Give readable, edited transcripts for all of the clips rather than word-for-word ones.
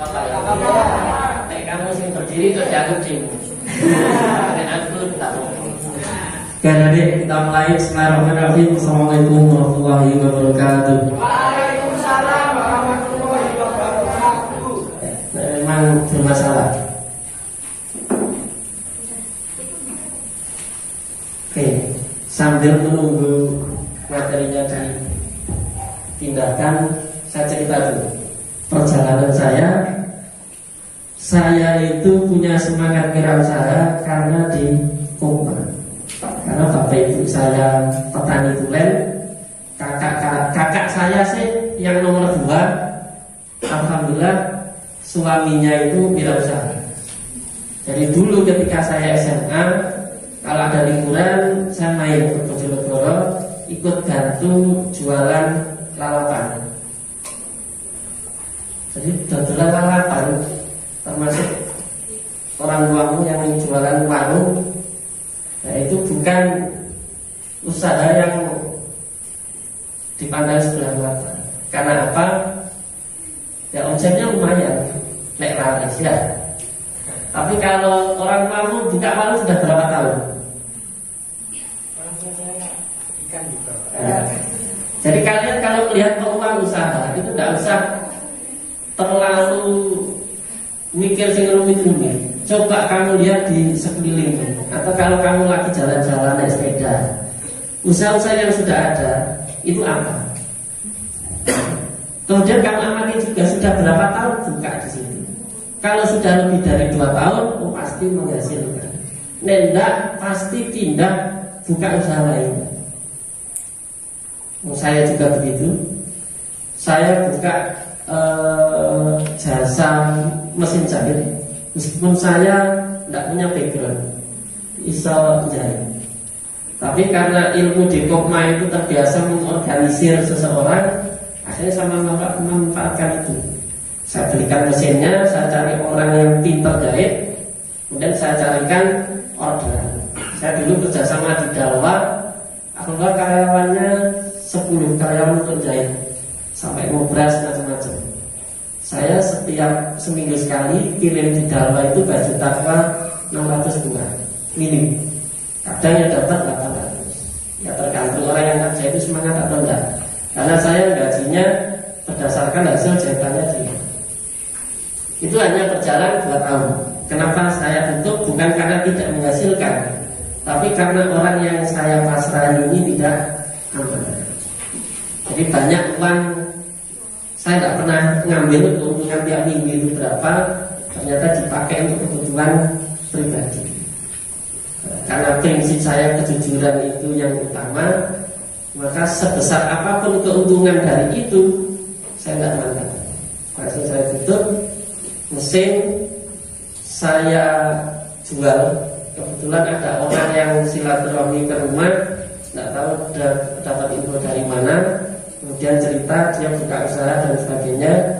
Apa ya? Nek kamu sing berdiri terus aku demo. Nek aku tak mau. Oke, adik, kita mulai. Bismillahirrahmanirrahim. Assalamualaikum warahmatullahi wabarakatuh. Waalaikumsalam warahmatullahi wabarakatuh. Memang bermasalah. Oke, sambil menunggu materinya dipindahkan, saya cerita dulu perjalanan saya itu punya semangat wirausaha karena di Koma. Karena bapak ibu saya petani tulen, kakak saya sih yang nomor 2, alhamdulillah suaminya itu wirausaha. Jadi dulu ketika saya SMA, kalau ada liburan saya main ke Bojonegoro, ikut bantu jualan lalapan. Jadi jualan lalapan, termasuk orang tuamu yang jualan warung. Nah, itu bukan usaha yang dipandang sebelah mata. Karena apa? Ya omsetnya lumayan, nek laris ya. Tapi kalau orang tuamu buka warung sudah berapa tahun? Orang tua saya ikan juga. Jadi kalian kalau melihat peluang usaha itu tidak usah terlalu mikir sing rumit-rumit. Coba kamu lihat di sekeliling, atau kalau kamu lagi jalan-jalan naik sepeda, usaha-usaha yang sudah ada itu apa? Kemudian kamu amati juga sudah berapa tahun buka di situ. Kalau sudah lebih dari 2 tahun, oh pasti menghasilkan. Nendak pasti pindah buka usaha lain. Saya juga begitu. Saya buka jasa mesin jahit. Meskipun saya tidak punya background iso jahit, tapi karena ilmu di Kopma itu terbiasa mengorganisir seseorang, akhirnya saya memanfaatkan itu. Saya belikan mesinnya, saya cari orang yang pintar jahit, kemudian saya carikan orderan. Saya dulu kerjasama di Dalwa, alhamdulillah karyawannya 10 karyawan untuk jahit, sampai ngobras macam-macam. Saya setiap seminggu sekali kirim di Dalwa itu baju takwa 600 buah minim. Kadang yang dapat 800. Ya tergantung orang yang kerja itu semangat atau enggak. Karena saya gajinya berdasarkan hasil jahitannya dia. Itu hanya berjalan 2 tahun. Kenapa saya tutup? Bukan karena tidak menghasilkan, tapi karena orang yang saya pasrahi ini tidak aman. Jadi banyak uang saya tidak pernah ngambil keuntungan tiap minggu itu berapa, ternyata dipakai untuk kebutuhan pribadi. Karena prinsip saya kejujuran itu yang utama, maka sebesar apapun keuntungan dari itu saya tidak mandang. Langsung saya tutup, mesin saya jual. Kebetulan ada orang yang silaturahmi ke rumah, tidak tahu dapat info dari mana. Kemudian cerita dia buka usaha dan sebagainya.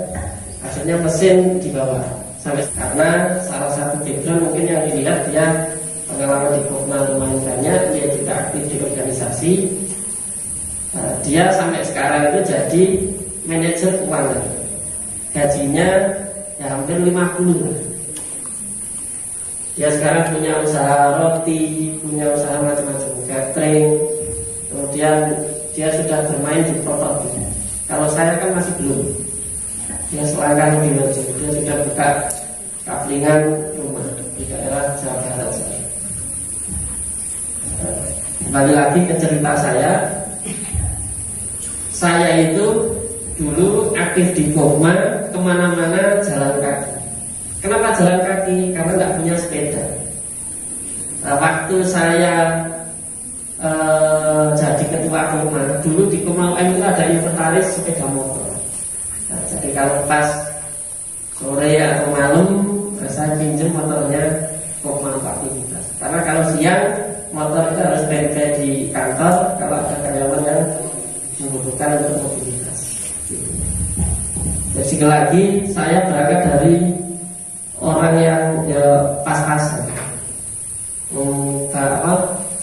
Akhirnya mesin dibawa. Sampai karena salah satu background mungkin yang dilihat dia pengalaman di Kopma lumayan banyak, dia juga aktif di organisasi. Dia sampai sekarang itu jadi manajer keuangan. Gajinya ya hampir 50. Dia sekarang punya usaha roti, punya usaha macam-macam, catering. Kemudian dia sudah bermain di properti. Kalau saya kan masih belum. Dia selangkah lebih maju. Dia sudah buka kaplingan rumah di daerah Jawa Barat. Kembali lagi ke cerita saya. Saya itu dulu aktif di Kopma, kemana-mana jalan kaki. Kenapa jalan kaki? Karena nggak punya sepeda. Waktu saya jadi ketua Kopma, dulu di Kopma UM itu ada inventaris sepeda motor. Nah, jadi kalau pas sore atau malam saya pinjam motornya Kopma aktivitas. Karena kalau siang motor itu harus standby di kantor kalau ada karyawan yang membutuhkan untuk mobilitas. Jadi sekali lagi saya berangkat dari orang yang pas-pasan.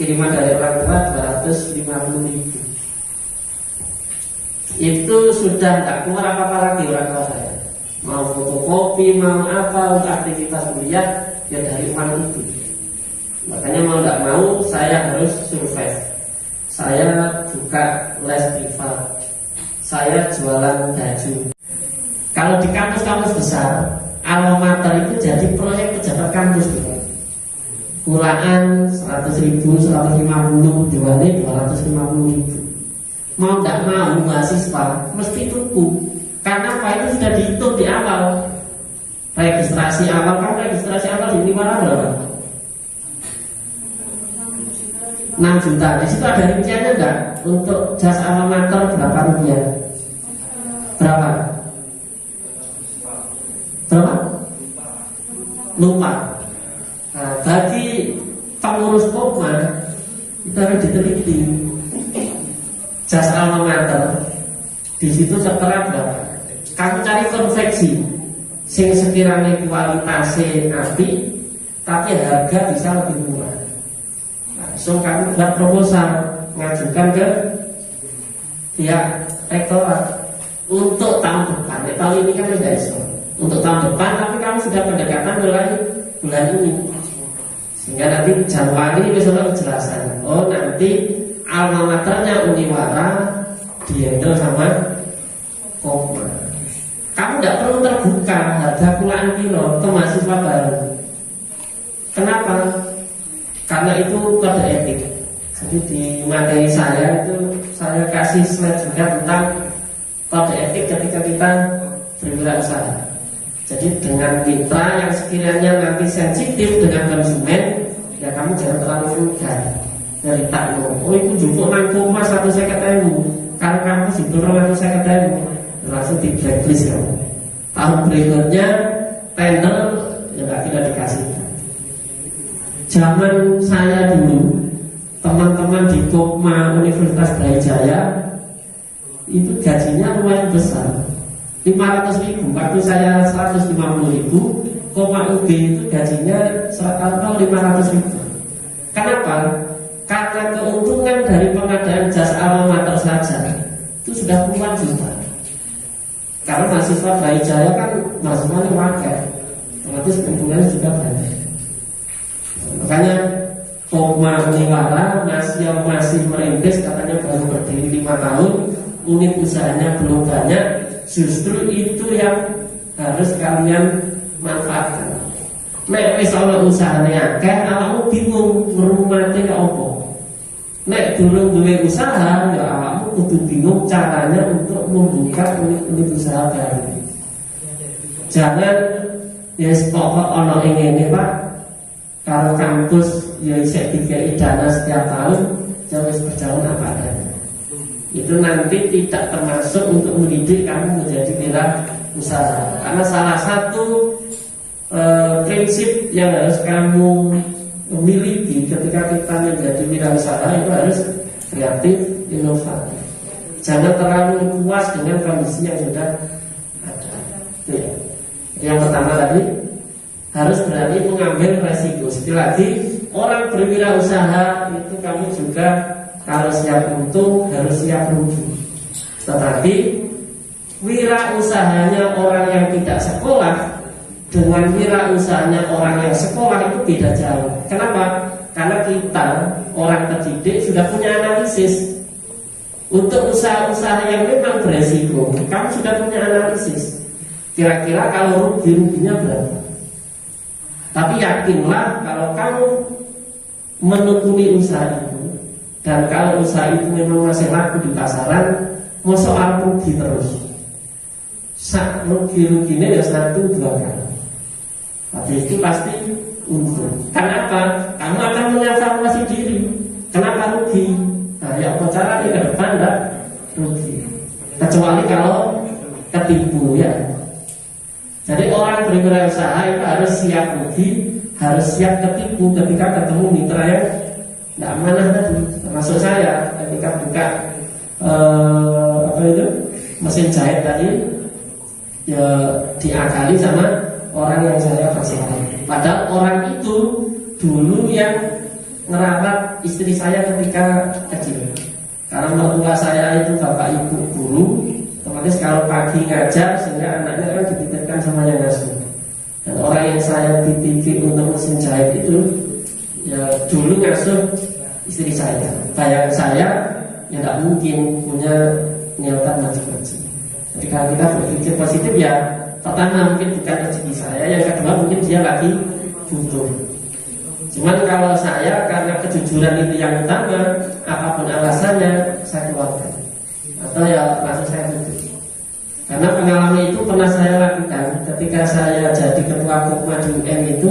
Kiriman dari orang tua 250.000. Itu sudah tak keluar apa-apa lagi orang tua saya. mau fotokopi, mau apa untuk aktivitas kuliah ya dari uang itu. Makanya mau tidak mau saya harus survive. Saya buka les privat, saya jualan baju. Kalau di kampus-kampus besar, alma mater itu jadi proyek pejabat kampus gitu. Kulaan 100.000, 150, dewane 250.000. Mau tidak mau mahasiswa mesti tuku. Karena apa, itu sudah dihitung di awal. Registrasi awal, kan registrasi awal di mana berapa? 6 juta. Di situ ada rinciannya enggak? Untuk jas alma mater berapa rupiah? Berapa? Berapa? Lupa. Nah, bagi pengurus Kopma itu harus diteliti. Jas alma mater di situ setelah berapa? Kamu cari konveksi sing sekiranya kualitasnya api, tapi harga bisa lebih murah. Nah, so kamu buat proposal, ngajukan ke pihak rektorat untuk tahun depan. Ya, tahun ini kan tidak iso. Untuk tahun depan, tapi kamu sudah pendekatan mulai bulan ini, sehingga nanti Januari besok kejelasan. Oh, nanti alma maternya Uniwara dihandle sama Kopma. Kamu tidak perlu terbuka harga kulaan kilo ke mahasiswa baru. Kenapa? Karena itu kode etik. Jadi di materi saya itu saya kasih slide juga tentang kode etik ketika kita berwirausaha. Jadi dengan mitra yang sekiranya nanti sensitif dengan konsumen, ya kamu jangan terlalu vulgar. Dari takno, oh itu jupuk nang koma 150.000. Kalau kamu didorong 150.000, langsung di blacklist kamu. Tahun berikutnya tender ya nggak tidak dikasih. Zaman saya dulu, teman-teman di Kopma Universitas Brawijaya itu gajinya lumayan besar, 500.000. Waktu saya 150.000, Kopma UB itu gajinya 500.000. Kenapa? Karena keuntungan dari pengadaan jas alma mater saja itu sudah puluhan juta. Karena mahasiswa Brawijaya kan mahasiswanya wakil, otomatis keuntungannya juga banyak. Makanya Kopma Uniwara masih merintis, katanya baru berdiri 5 tahun, unit usahanya belum banyak. Justru itu yang harus kalian manfaatkan. Nek wis ana usahane akeh, awakmu bingung ngrumate kok apa. Nek durung duwe usaha, ya awakmu kudu bingung caranya untuk membuka unit usaha baru. Jangan yes pokok ana ing ngene, Pak. Kalau kampus ya isih dikai dana setiap tahun, ya wis berjalan apa adanya. Itu nanti tidak termasuk untuk mendidik kamu menjadi wirausaha. Karena salah satu prinsip yang harus kamu miliki ketika kita menjadi wirausaha itu harus kreatif, inovatif. Jangan terlalu puas dengan kondisi yang sudah ada. Itu ya. Yang pertama tadi harus berani mengambil resiko. Sekali lagi, orang berwirausaha itu kamu juga kalau siap untung harus siap rugi. Tetapi wirausahanya orang yang tidak sekolah dengan wirausahanya orang yang sekolah itu beda jauh. Kenapa? Karena kita orang terdidik sudah punya analisis. Untuk usaha-usaha yang memang beresiko, kamu sudah punya analisis. Kira-kira kalau ruginya berapa? Tapi yakinlah kalau kamu menekuni usaha itu, dan kalau usaha itu memang masih laku di pasaran, mau soal rugi terus. Rugi-ruginya ya 1-2 kali. Habis itu pasti untung. Kenapa? Kamu akan mengevaluasi diri. Kenapa rugi? Nah, ya apa caranya ke depan enggak rugi. Kecuali kalau ketipu ya. Jadi orang berwirausaha itu harus siap rugi, harus siap ketipu ketika ketemu mitra yang tidak amanah tadi. Termasuk saya ketika buka mesin jahit tadi, ya diakali sama orang yang saya fasilitas. Padahal orang itu dulu yang ngerawat istri saya ketika kecil. Karena mertua saya itu bapak ibu guru, otomatis kalau pagi ngajar sehingga anaknya kan dititipkan sama yang ngasuh. Dan orang yang saya titipin untuk mesin jahit itu ya dulu ngasuh istri saya. Bayangan saya ya tidak mungkin punya niatan macam-macam. Jadi kalau kita berpikir positif ya pertama mungkin bukan rezeki saya, yang kedua mungkin dia lagi butuh. Cuman kalau saya karena kejujuran itu yang utama, apapun alasannya saya keluarkan atau ya langsung saya tutup. Karena pengalaman itu pernah saya lakukan ketika saya jadi ketua Kopma di UM itu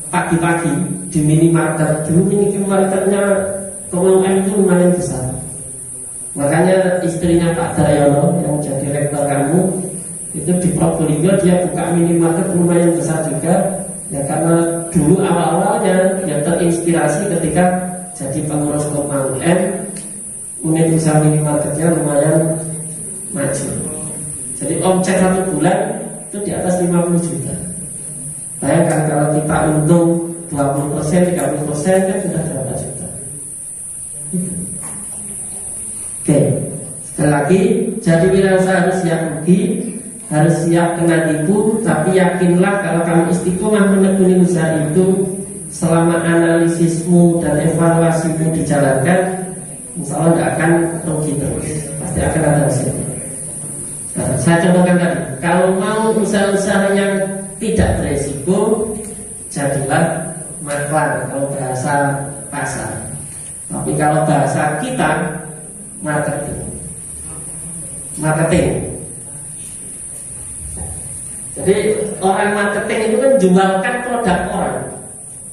pagi-pagi di minimarket. Dulu minimarketnya Kopma UM itu lumayan besar. Makanya istrinya Pak Daryono yang jadi rektor kamu itu di Probolinggo dia buka minimarket lumayan besar juga. Ya karena dulu awal-awalnya ya terinspirasi ketika jadi pengurus Kopma UM, unit usaha minimarketnya lumayan maju. Jadi omset 1 bulan itu di atas 50 juta. Bayangkan kalau kita untung 20%, 30% kan sudah berapa juta. Oke, sekali lagi jadi wirausaha harus siap rugi, harus siap kena tipu, tapi yakinlah kalau kamu istiqomah menekuni usaha itu, selama analisismu dan evaluasimu dijalankan, insya Allah tidak akan rugi terus, pasti akan ada hasilnya. Nah, saya contohkan tadi, kalau mau usaha-usaha yang tidak beresiko, jadilah maklar kalau bahasa pasar. Tapi kalau bahasa kita, marketing. Jadi orang marketing itu kan jualkan produk orang.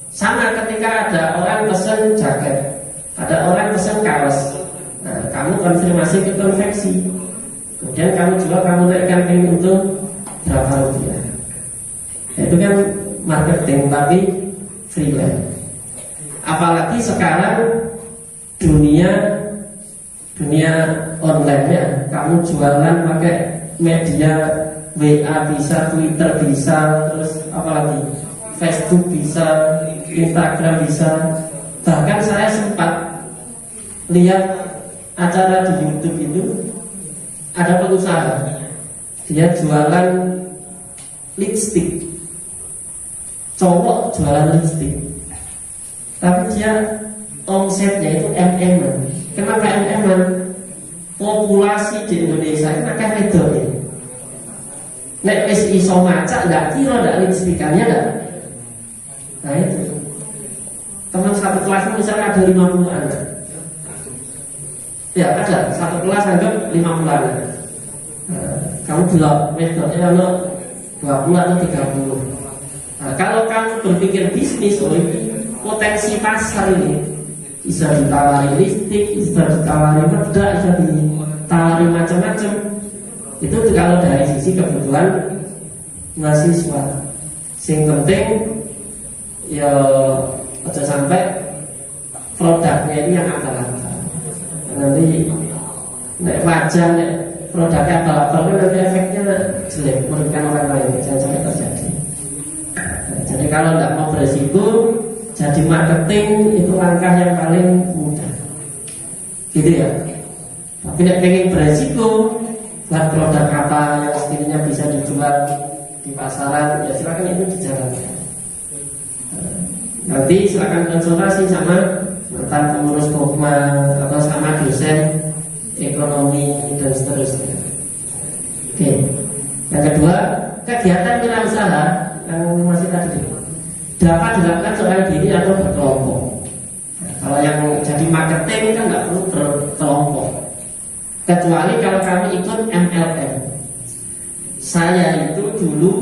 Sama ketika ada orang pesen jaket, ada orang pesen kaos. Nah, kamu konfirmasi ke konveksi. Kemudian kamu jual, kamu naikkan pengen untuk berapa rupiah. Nah, itu kan marketing tapi freelance. Apalagi sekarang dunia online ya, kamu jualan pakai media WA bisa, Twitter bisa, terus apalagi Facebook bisa, Instagram bisa. Bahkan saya sempat lihat acara di YouTube itu ada pengusaha, dia jualan lipstick, cowok jualan lipstick, tapi dia omsetnya itu MM-an. Kenapa MM-an? Populasi di Indonesia ini akan redor ya. Nek wis iso macak ndak kira ndak lipstickannya ndak. Nah itu. Teman satu kelas misalnya ada 50 anak. Ya ada satu kelas anggap 50 anak. Nah, kamu belok metodenya ada 20 atau 30. Nah, kalau kamu berpikir bisnis, potensi pasar ini bisa ditawari listrik, bisa ditawari bedak, bisa ditawari macam-macam. Itu kalau dari sisi kebutuhan mahasiswa. Yang penting ya aja sampai produknya ini yang akal-akal. Nanti nek wajah nek produknya apa-apa kan nanti efeknya jelek merugikan orang lain, jangan sampai terjadi. Nah, jadi kalau tidak mau beresiko, jadi marketing itu langkah yang paling mudah, gitu ya. Tapi nek pengen beresiko, buat produk apa yang sekiranya bisa dijual di pasaran, ya silakan itu dijalankan. Nanti silakan konsultasi sama mantan pengurus Kopma atau sama dosen ekonomi dan seterusnya. Oke. Yang kedua, kegiatan wirausaha yang masih tadi dapat dilakukan seorang diri atau berkelompok. Nah, kalau yang jadi marketing kan nggak perlu berkelompok, kecuali kalau kami ikut MLM. Saya itu dulu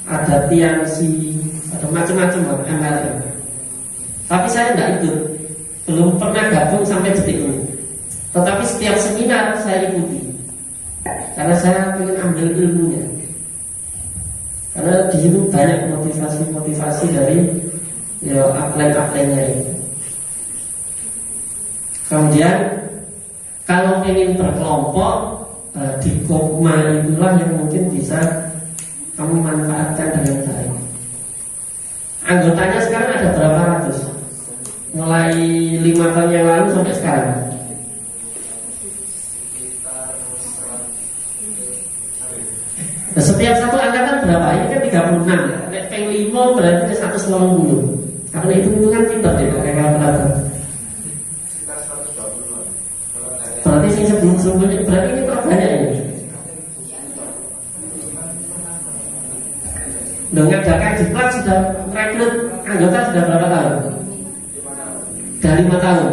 ada tiansi, ada macam-macam MLM. Tapi saya tidak ikut, belum pernah gabung sampai detik ini. Tetapi setiap seminar saya ikuti, karena saya ingin ambil ilmunya. Karena di situ banyak motivasi dari ya upline-upline-nya itu. Kemudian kalau ingin berkelompok di Kopma itulah yang mungkin bisa kamu manfaatkan dengan baik. Anggotanya sekarang ada berapa ratus? Mulai 5 tahun yang lalu sampai sekarang. Nah, setiap satu angkatan berapa? Ini kan 36. Nek peng 5 berarti 180. Karena itu kan pintar deh pakai kalkulator. Berarti sih sebelumnya berarti ini terbanyak ini. Dengan Dakar Diklat sudah rekrut anggota sudah berapa tahun? Sudah 5 tahun.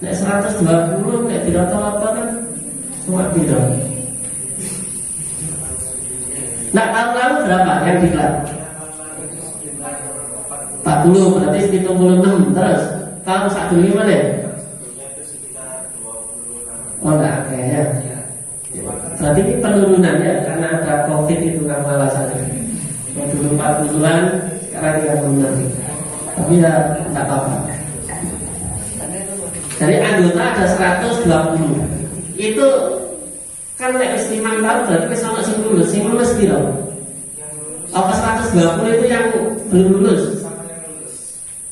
Nek 120 nek tidak tahu apa kan cuma tidak. Nah tahun lalu berapa yang diklat? 40 berarti 76 terus tahun 15 mana? Oh enggak kayaknya. Berarti ini penurunan ya karena ada COVID itu kan alasannya. Yang dulu 40-an sekarang 36. Tapi ya enggak apa-apa. Dari anggota ada 120. Itu kan nek wis 5 tahun berarti wis ana sing lulus piro? Apa 120 itu yang belum lulus?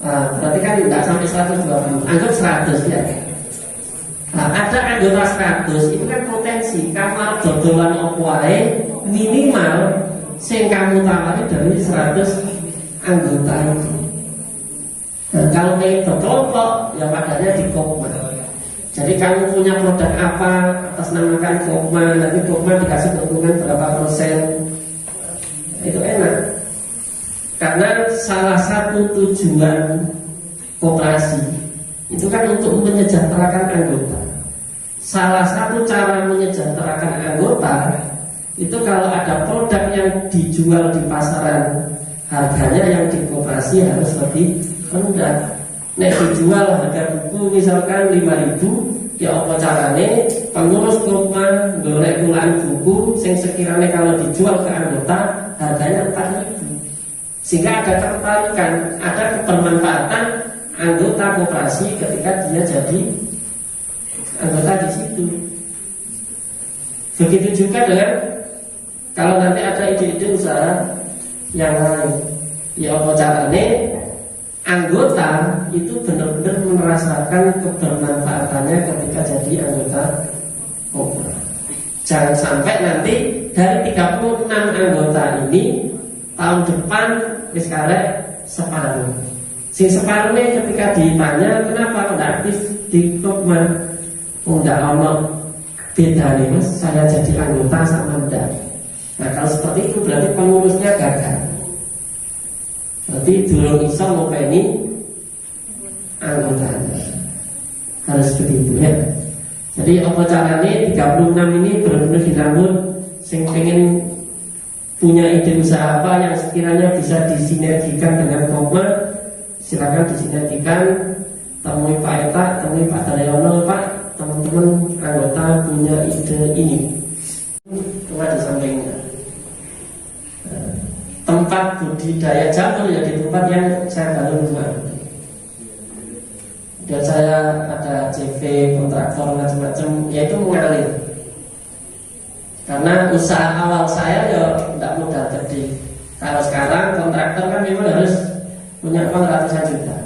Berarti kan tidak sampai 120. Anggap 100 ya. Nah, ada anggota 100 itu kan potensi kamar dodolan opo wae minimal sing kamu tawari dari 100 anggota itu. Nah, kalau ingin berkelompok ya padanya di Kopma. Jadi kamu punya produk apa atas namakan Kopma, nanti Kopma dikasih keuntungan berapa persen. Itu enak. Karena salah satu tujuan koperasi itu kan untuk menyejahterakan anggota. Salah satu cara menyejahterakan anggota itu kalau ada produk yang dijual di pasaran, harganya yang di koperasi harus lebih rendah. Nek dijual harga buku misalkan 5.000, ya apa carane pengurus Kopma golek kulaan buku sing sekiranya kalau dijual ke anggota harganya 4.000. Sehingga ada ketertarikan, ada kebermanfaatan anggota koperasi ketika dia jadi anggota di situ. Begitu juga dengan kalau nanti ada ide-ide usaha yang lain, ya apa caranya anggota itu benar-benar merasakan kebermanfaatannya ketika jadi anggota koperasi. Jangan sampai nanti dari 36 anggota ini tahun depan sekarang separuh. Si separuhnya ketika ditanya kenapa tidak aktif di Kopma, tidak ono beda nih mas, saya jadi anggota sama enggak. Nah kalau seperti itu berarti pengurusnya gagal. Berarti durung iso ngopeni anggotanya. Harus begitu ya. Jadi apa caranya 36 ini benar-benar dirambut sing pengen punya ide usaha apa yang sekiranya bisa disinergikan dengan Kopma, silakan disinergikan. Temui Pak Eta, temui Pak Daryono, Pak, teman-teman anggota punya ide ini. Cuma di sampingnya tempat budidaya jamur ya di tempat yang saya bangun rumah. Dan saya ada CV, kontraktor macam-macam, yaitu mengalir. Karena usaha awal saya ya tidak mudah gede. Kalau sekarang kontraktor kan memang harus punya uang ratusan juta.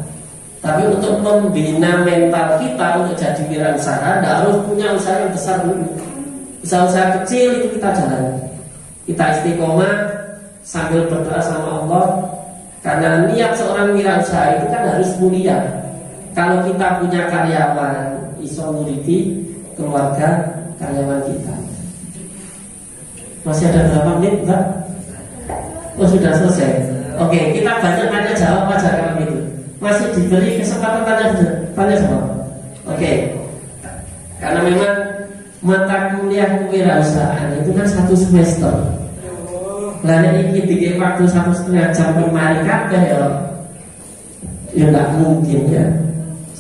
Tapi untuk membina mental kita untuk jadi wirausaha, tidak harus punya usaha yang besar dulu. Usaha-usaha kecil itu kita jalani. Kita istiqomah sambil berdoa sama Allah. Karena niat seorang wirausaha itu kan harus mulia. Kalau kita punya karyawan, iso nguripi keluarga karyawan kita. Masih ada berapa menit, Mbak? Oh sudah selesai. Oke, kita banyak jawab aja kalau gitu. Masih diberi kesempatan tanya semua. Oke. Karena memang mata kuliah kewirausahaan itu kan 1 semester. Lah ini dikit waktu 1,5 jam kemarin kabeh ya nggak mungkin ya.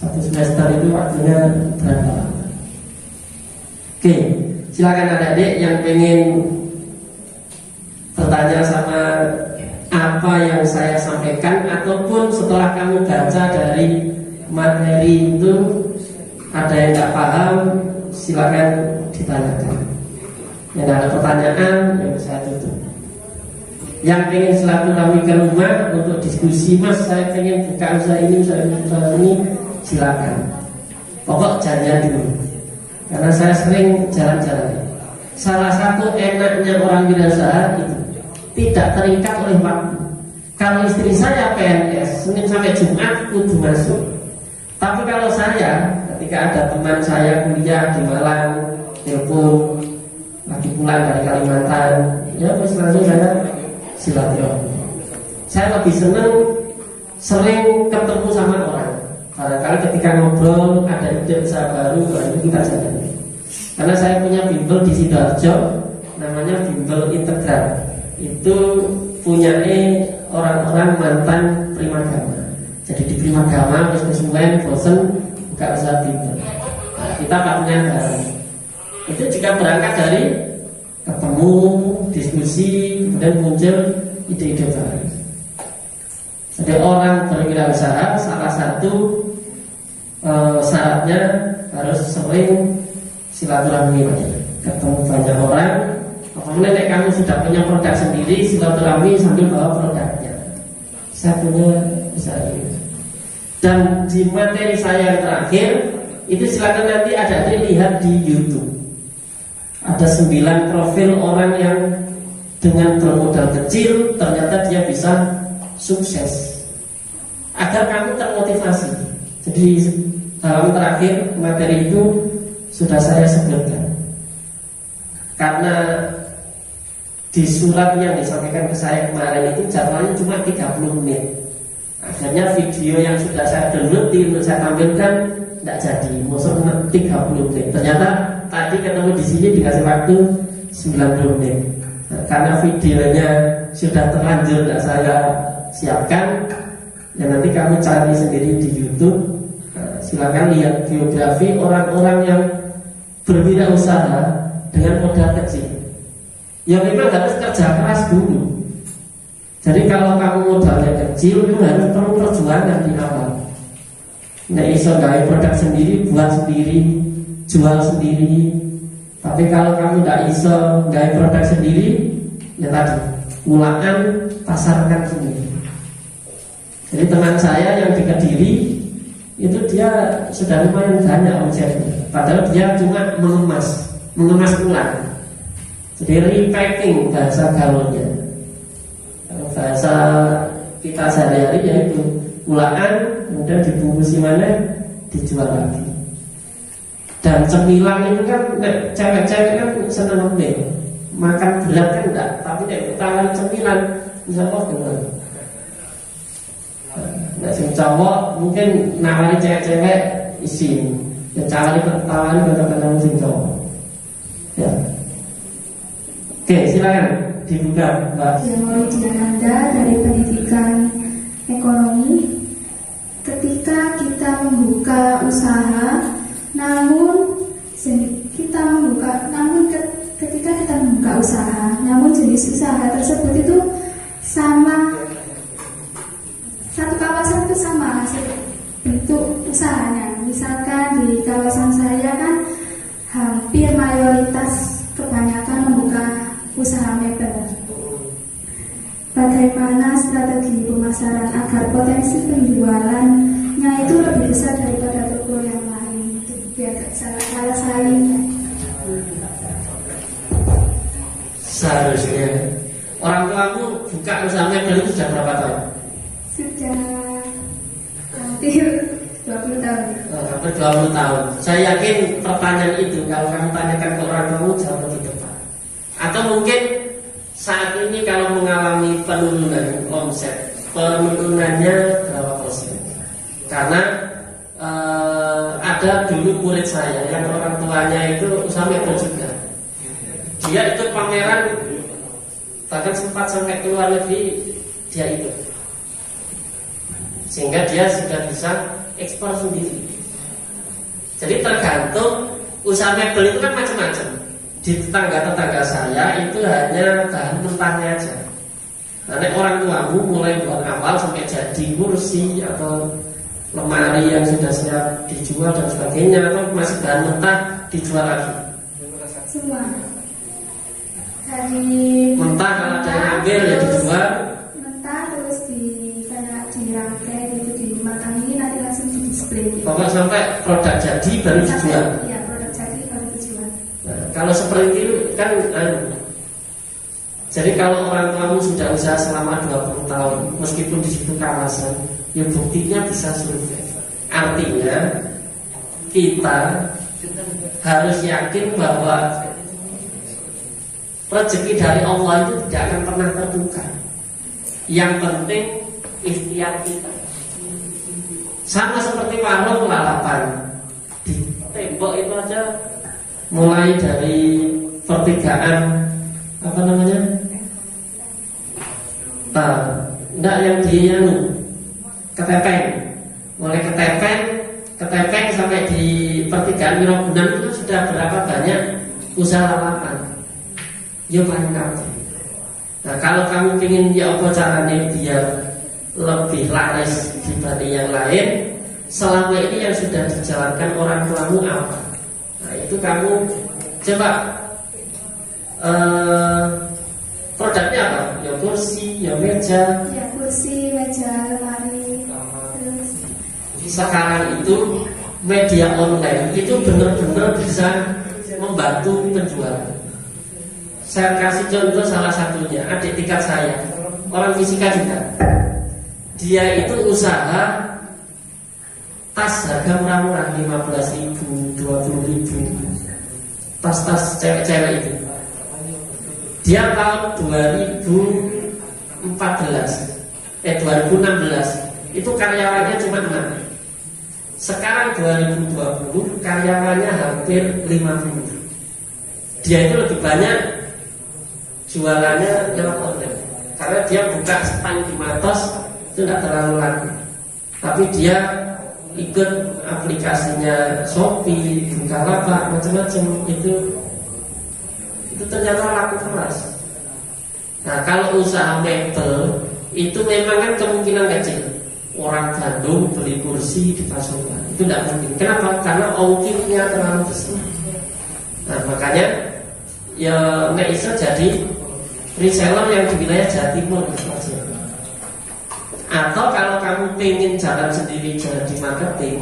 1 semester itu waktunya berapa lama? Oke, silakan adik-adik yang pengen bertanya sama apa yang saya sampaikan, ataupun setelah kamu baca dari materi itu ada yang tidak paham, silakan ditanyakan. Yang ada pertanyaan yang saya tutup. Yang pengen silaturahmi ke rumah untuk diskusi, mas saya pengen buka usaha ini, silakan. Pokok janjian dulu. Karena saya sering jalan-jalan. salah satu enaknya orang wirausaha itu tidak terikat oleh waktu. Kalau istri saya PNS, Senin sampai Jumat kudu masuk. Tapi kalau saya, ketika ada teman saya kuliah di Malang, telepon lagi pulang dari Kalimantan, ya terus langsung saya silaturahmi. Saya lebih senang sering ketemu sama orang. Barangkali ketika ngobrol ada ide usaha baru, itu kita jalan. Karena saya punya bimbel di Sidoarjo, namanya bimbel integral. Itu punyanya orang-orang mantan primagama. Jadi di primagama terus kesuwen bosen buka usaha bimbel. Nah, kita partner bareng. Itu juga berangkat dari ketemu, diskusi, kemudian muncul ide-ide baru. Jadi orang berwirausaha salah satu syaratnya harus sering silaturahmi, ketemu banyak orang. Apalagi nek kamu sudah punya produk sendiri, silaturahmi sambil bawa produknya. Saya punya usaha ini. Dan di materi saya yang terakhir itu silakan nanti ada lihat di YouTube. Ada 9 profil orang yang dengan bermodal kecil ternyata dia bisa sukses. Agar kamu termotivasi. Jadi dalam terakhir materi itu sudah saya sebutkan. Karena di surat yang disampaikan ke saya kemarin itu jadwalnya cuma 30 menit. Akhirnya video yang sudah saya download untuk saya tampilkan tidak jadi, musuh 30 menit. Ternyata tadi ketemu di sini dikasih waktu 90 menit. Nah, karena videonya sudah terlanjur tidak saya siapkan, ya nanti kamu cari sendiri di YouTube. Nah, silakan lihat biografi orang-orang yang berwirausaha dengan modal kecil. Ya memang harus kerja keras dulu. Jadi kalau kamu modalnya kecil, itu harus perlu perjuangan di awal. Nah, iso gawe produk sendiri, buat sendiri, jual sendiri. Tapi kalau kamu tidak iso gawe produk sendiri, ya tadi ulangan pasarkan sendiri. Jadi teman saya yang di Kediri itu dia sudah lumayan banyak omsetnya. Padahal dia cuma mengemas ulang. Jadi repacking bahasa gaulnya. Bahasa kita sehari-hari yaitu ulangan, kemudian dibungkusi mana, dijual lagi. Dan cemilan itu kan cewek-cewek kan senang ngemil, makan berat kan enggak, tapi nek tangan cemilan bisa kok dengan. Nah, sing cowok mungkin nawari cewek-cewek isin, ya tawari kata-kata sing cowok. Ya. Oke, silakan dibuka, Mbak. Ya, Maulid Diananda dari Pendidikan Ekonomi. Ketika kita membuka usaha, ketika kita membuka usaha, namun jenis usaha tersebut itu sama, satu kawasan itu sama hasil bentuk usahanya. Misalkan di kawasan saya kan hampir mayoritas kebanyakan membuka usaha mebel. Bagaimana strategi pemasaran agar potensi penjualannya itu lebih besar daripada toko yang lain, itu biar salah saing. Seharusnya orang tuamu buka usaha mebel itu sudah berapa tahun? Sudah hampir 20 tahun. Hampir 20 tahun. Saya yakin pertanyaan itu kalau kamu tanyakan ke orang tuamu jauh lebih tepat. Atau mungkin saat ini kalau mengalami penurunan omset, penurunannya berapa persen? Karena ada dulu murid saya yang orang tuanya itu usaha mebel juga. Dia ikut pameran, bahkan sempat sampai ke luar negeri dia ikut, sehingga dia sudah bisa ekspor sendiri. Jadi tergantung usaha mebel itu kan macam-macam. Di tetangga-tetangga saya itu hanya bahan mentahnya aja. Karena orang tuamu mulai buat awal sampai jadi kursi atau lemari yang sudah siap dijual dan sebagainya, atau masih bahan mentah dijual lagi. Semua dari mentah, kalau ada yang ambil ya dijual. Mentah terus kayak dirangkai gitu, dimatangi, nanti langsung di display. Pokoknya sampai produk jadi baru dijual. Iya, produk jadi baru dijual. Nah, kalau seperti itu kan jadi kalau orang tuamu sudah usaha selama 20 tahun meskipun di situ kawasan, ya buktinya bisa survive. Artinya kita harus yakin bahwa rezeki dari Allah itu tidak akan pernah tertukar. Yang penting ikhtiar kita. Sama seperti warung lalapan di tembok itu aja, mulai dari pertigaan apa namanya, enggak yang di ketepeng, mulai ketepeng sampai di pertigaan Wirogunan itu sudah berapa banyak usaha lalapan. Ya paling kamu. Nah kalau kamu ingin ya apa caranya biar lebih laris dibanding yang lain, selama ini yang sudah dijalankan orang tuamu apa? Nah itu kamu coba produknya apa? Ya kursi, ya meja. Ya kursi, meja, lemari. Terus Sekarang itu media online itu benar-benar bisa membantu penjualan. Saya kasih contoh salah satunya, adik tingkat saya, orang fisika juga. Dia itu usaha tas harga murah-murah, 15.000, 20.000, tas-tas cewek-cewek itu. Dia tahun 2016 itu karyawannya cuma 6. Sekarang 2020 karyawannya hampir 50. Dia itu lebih banyak jualannya lewat online, karena dia buka stand di Matos itu tidak terlalu laku, tapi dia ikut aplikasinya Shopee, Bukalapak, macam-macam itu ternyata laku keras. Nah kalau usaha mebel itu memang kan kemungkinan kecil. Orang Bandung beli kursi di Pasuruan itu tidak mungkin. Kenapa? Karena ongkirnya terlalu besar. Nah makanya ya nggak bisa jadi reseller yang di wilayah Jawa Timur saja. Atau kalau kamu pengen jalan sendiri, jalan di marketing,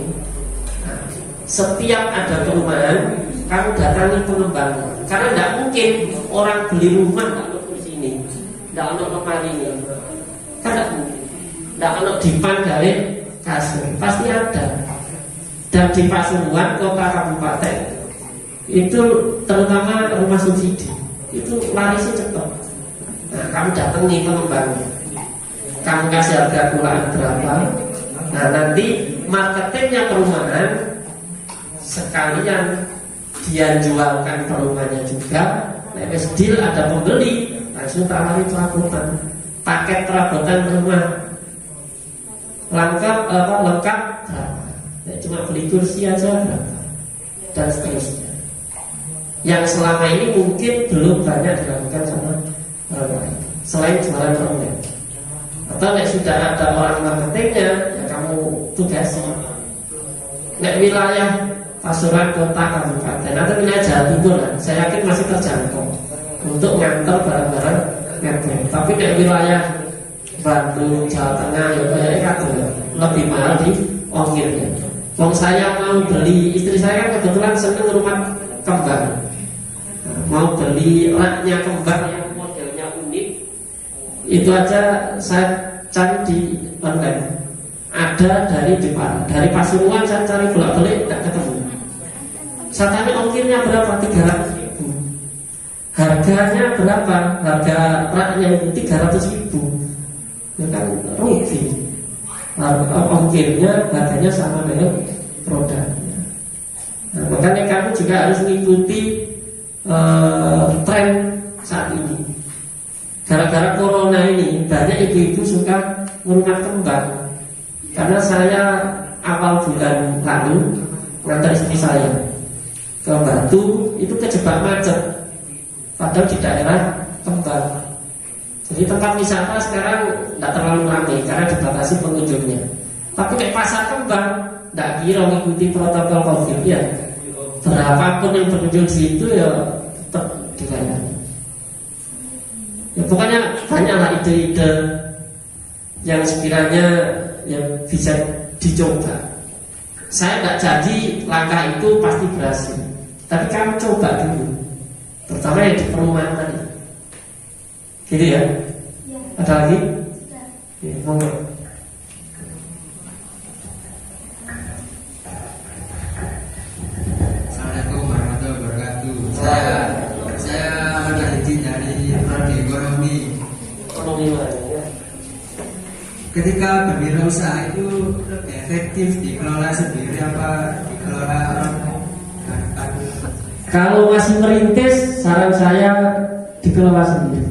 nah, setiap ada perumahan kamu datangi pengembangnya. Karena tidak mungkin orang beli rumah tidak ada kursi ini, tidak ada lemari ini, kan tidak mungkin. Tidak ada dipan dari kasur, pasti ada. Dan di Pasuruan, kota kabupaten itu terutama rumah subsidi itu larisnya cepat. Nah, kamu datangi pengembangnya, kamu kasih harga kulaan berapa. Nah nanti marketingnya perumahan sekalian dia jualkan perumahannya juga. Nah, deal ada pembeli langsung tawari perabotan, paket perabotan rumah lengkap berapa? Ya, cuma beli kursi aja berapa? Dan seterusnya. Yang selama ini mungkin belum banyak dilakukan sama orang lain selain jualan online. Atau sudah ada orang marketingnya, ya kamu tugasi. Wilayah Pasuruan kota kabupaten atau wilayah Jawa Timur, saya yakin masih terjangkau untuk ngantar barang-barang mebel. Tapi wilayah Bandung, Jawa Tengah, ya kayaknya lebih mahal di ongkirnya. Kalau saya mau beli, istri saya kebetulan senang rumah kembang, mau beli raknya kembang yang modelnya unik, itu aja saya cari di online. Ada dari Jepang, dari Pasuruan saya cari bolak-balik tidak ketemu. Saya tanya ongkirnya berapa? 300.000. Harganya berapa? Harga raknya itu 300.000. Ya kan rugi. Ongkirnya harganya sama dengan produknya. Nah, makanya kamu juga harus mengikuti tren saat ini. Gara-gara corona ini banyak ibu-ibu suka merumah kembang. Karena saya awal bulan lalu ngantar istri saya ke Batu, itu kejebak macet, padahal di daerah Kembang. Jadi tempat wisata sekarang tidak terlalu ramai karena dibatasi pengunjungnya. Tapi di pasar Kembang tidak kira mengikuti protokol COVID ya. Berapapun yang berkunjung di situ ya tetap dilayani. Ya pokoknya banyaklah ide-ide yang sekiranya ya bisa dicoba. Saya tidak janji langkah itu pasti berhasil, tapi kamu coba dulu. terutama yang di perumahan tadi. Gitu ya? Ya. Ada lagi? Sudah. Ya, monggo. Assalamualaikum warahmatullahi wabarakatuh. Saya Ahmad Hadi dari Prodi Ekonomi. Ekonomi ya. Ketika berwirausaha itu lebih efektif dikelola sendiri apa dikelola orang? Kalau masih merintis, saran saya dikelola sendiri.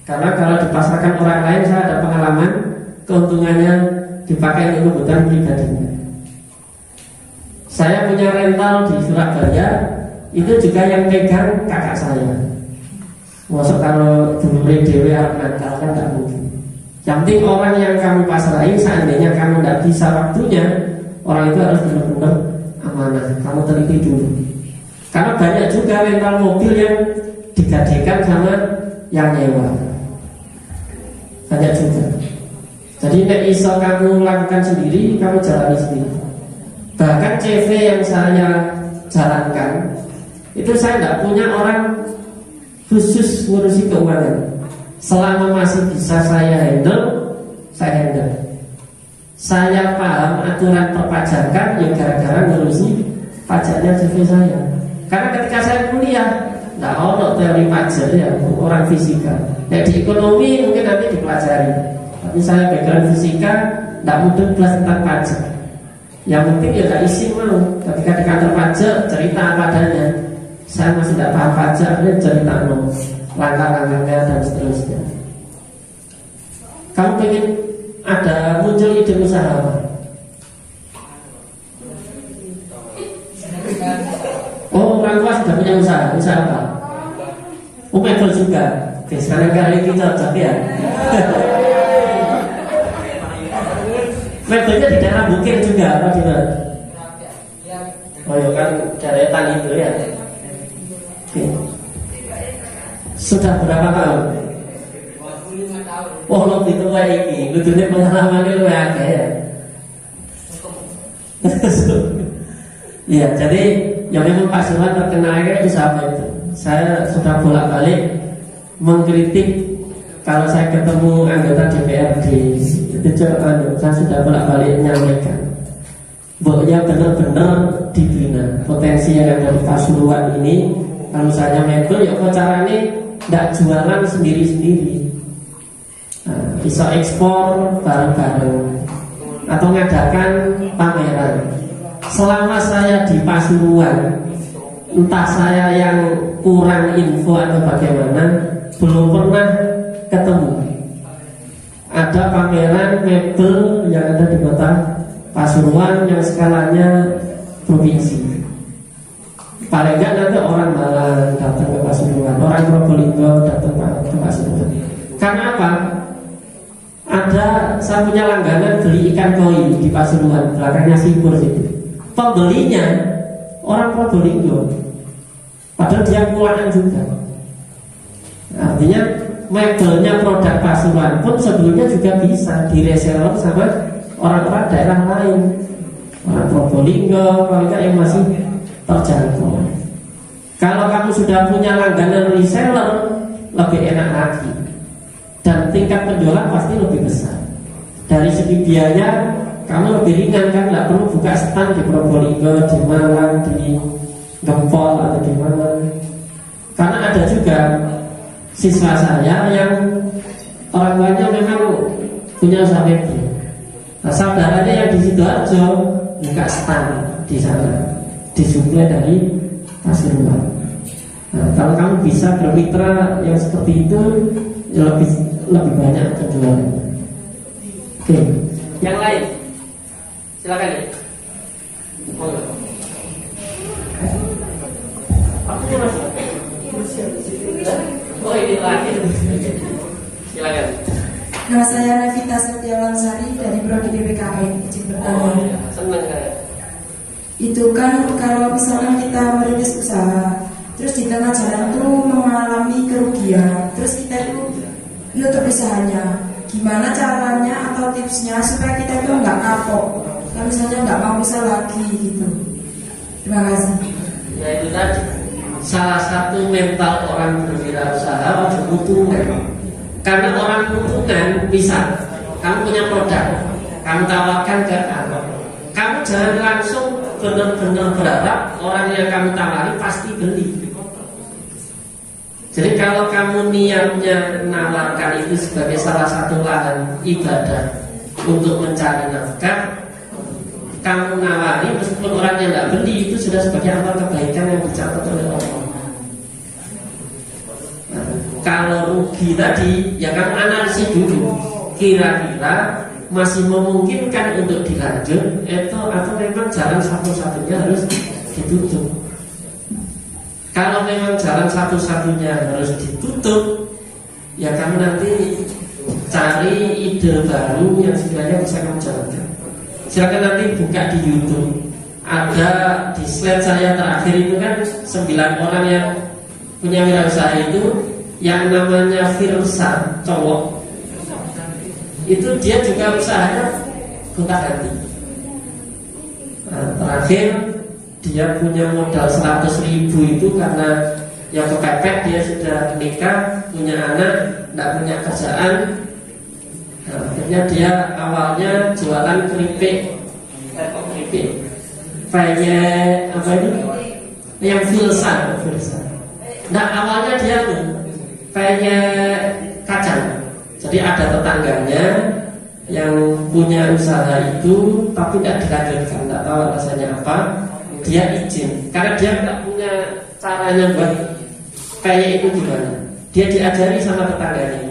Karena kalau dipasarkan orang lain, saya ada pengalaman keuntungannya dipakai untuk kebutuhan pribadinya. Saya punya rental di Surabaya, itu juga yang pegang kakak saya. Masuk kalau dulu dewe harus nakal kan tidak mungkin. Yang penting orang yang kamu pasrahin, seandainya kamu tidak bisa waktunya, orang itu harus benar-benar amanah. Kamu teliti dulu. Karena banyak juga rental mobil yang digadekan sama yang nyewa. Banyak juga. Jadi nek iso kamu lakukan sendiri, kamu jalani sendiri. Bahkan CV yang saya jalankan, itu saya tidak punya orang khusus ngurusi keuangan. Selama masih bisa saya handle, saya handle. Saya paham aturan perpajakan yang gara-gara ngurusi pajaknya CV saya. Karena ketika saya kuliah, tidak ada teori pajak ya, orang fisika. Nah, di ekonomi mungkin nanti dipelajari. Tapi saya background fisika, tidak mudah kelas tentang pajak. Yang penting ya tidak isi mau. Ketika di kantor pajak cerita apa adanya. Saya masih tidak paham pajak, ini cerita langkah-langkahnya dan seterusnya. Kamu ingin ada muncul ide usaha apa? Oh, orang tua sudah punya usaha apa? Oh, mebel juga. Oke, sekarang kali kita cocok ya. Mebelnya di daerah Bukit juga apa di mana? Oh ya kan daerah itu ya. Oke. Sudah berapa tahun? 25 tahun. Oh, lebih tua ini. Lucunya pengalamannya lu akeh ya. Iya, jadi yang memang Pak Sulwan terkenalnya itu apa itu? Saya sudah bolak-balik mengkritik kalau saya ketemu anggota DPRD itu saya sudah bolak-balik menyampaikan bahwa benar-benar dibina potensi yang ada di Pasuruan ini. Kalau saya mebel ya kok caranya tidak jualan sendiri-sendiri, bisa ekspor bareng-bareng atau ngadakan pameran. Selama saya di Pasuruan, entah saya yang kurang info atau bagaimana, belum pernah ketemu ada pameran mebel yang ada di kota Pasuruan yang skalanya provinsi. Paling enggak nanti orang Malang datang ke Pasuruan, orang Probolinggo datang ke Pasuruan. Karena apa? Saya punya langganan beli ikan koi di Pasuruan, belakangnya Sipur situ. Pembelinya orang Probolinggo, padahal dia pulangan juga. Artinya mebelnya produk Pasuruan pun sebelumnya juga bisa direseller sama orang-orang daerah lain, orang Probolinggo, kalau yang masih terjangkau. Kalau kamu sudah punya langganan reseller, lebih enak lagi, dan tingkat penjualan pasti lebih besar. Dari segi biaya kamu lebih ringan kan, nggak perlu buka stand di Probolinggo, di Malang, di Gempol atau di mana. Karena ada juga siswa saya yang orang tuanya memang punya usaha mebel. Nah, saudaranya yang di Sidoarjo buka stand di sana, disuplai dari Pasuruan. Nah, kalau kamu bisa bermitra yang seperti itu, ya lebih banyak penjualannya. Oke, yang lain. Silakan ya. Oh ini lagi. Silakan. Nama saya Nevita Setiawansari dari Prodi BPKN izin bertanya. Senang saya. Itu kan kalau misalkan kita merintis usaha, terus di tengah jalan itu mengalami kerugian, terus kita itu menutup usahanya. Gimana caranya atau tipsnya supaya kita itu nggak kapok? Kalau misalnya nggak mau usaha lagi gitu. Terima kasih. Ya itu tadi. salah satu mental orang berwirausaha adalah mutungan. Karena orang mutungan, misal kamu punya produk, kamu tawarkan ke kamu jangan langsung benar-benar berharap orang yang kamu tawari pasti beli. Jadi kalau kamu niatnya menawarkan itu sebagai salah satu lahan ibadah untuk mencari nafkah, kamu nawari meskipun orang yang tidak beli itu sudah sebagai amal kebaikan yang dicatat oleh Allah. Nah, kalau rugi tadi, ya kamu analisis dulu, kira-kira masih memungkinkan untuk dilanjut atau memang jalan satu-satunya harus ditutup. Kalau memang jalan satu-satunya harus ditutup, ya kamu nanti cari ide baru yang sekiranya bisa kamu jalankan. Silakan nanti buka di YouTube. Ada di slide saya terakhir itu kan 9 orang yang punya wirausaha itu, yang namanya Firsa, cowok. Itu dia juga usahanya gonta-ganti. Nah, terakhir dia punya modal 100.000 itu karena yang kepepet, dia sudah nikah, punya anak, tidak punya kerjaan. Nah, akhirnya dia awalnya jualan keripik, kayak apa itu, yang filsa. Nah awalnya dia kayak kacang. Jadi ada tetangganya yang punya usaha itu, tapi tidak dilanjutkan, tidak tahu rasanya apa. Dia izin karena dia tidak punya caranya buat kayak itu gimana. Dia diajari sama tetangganya.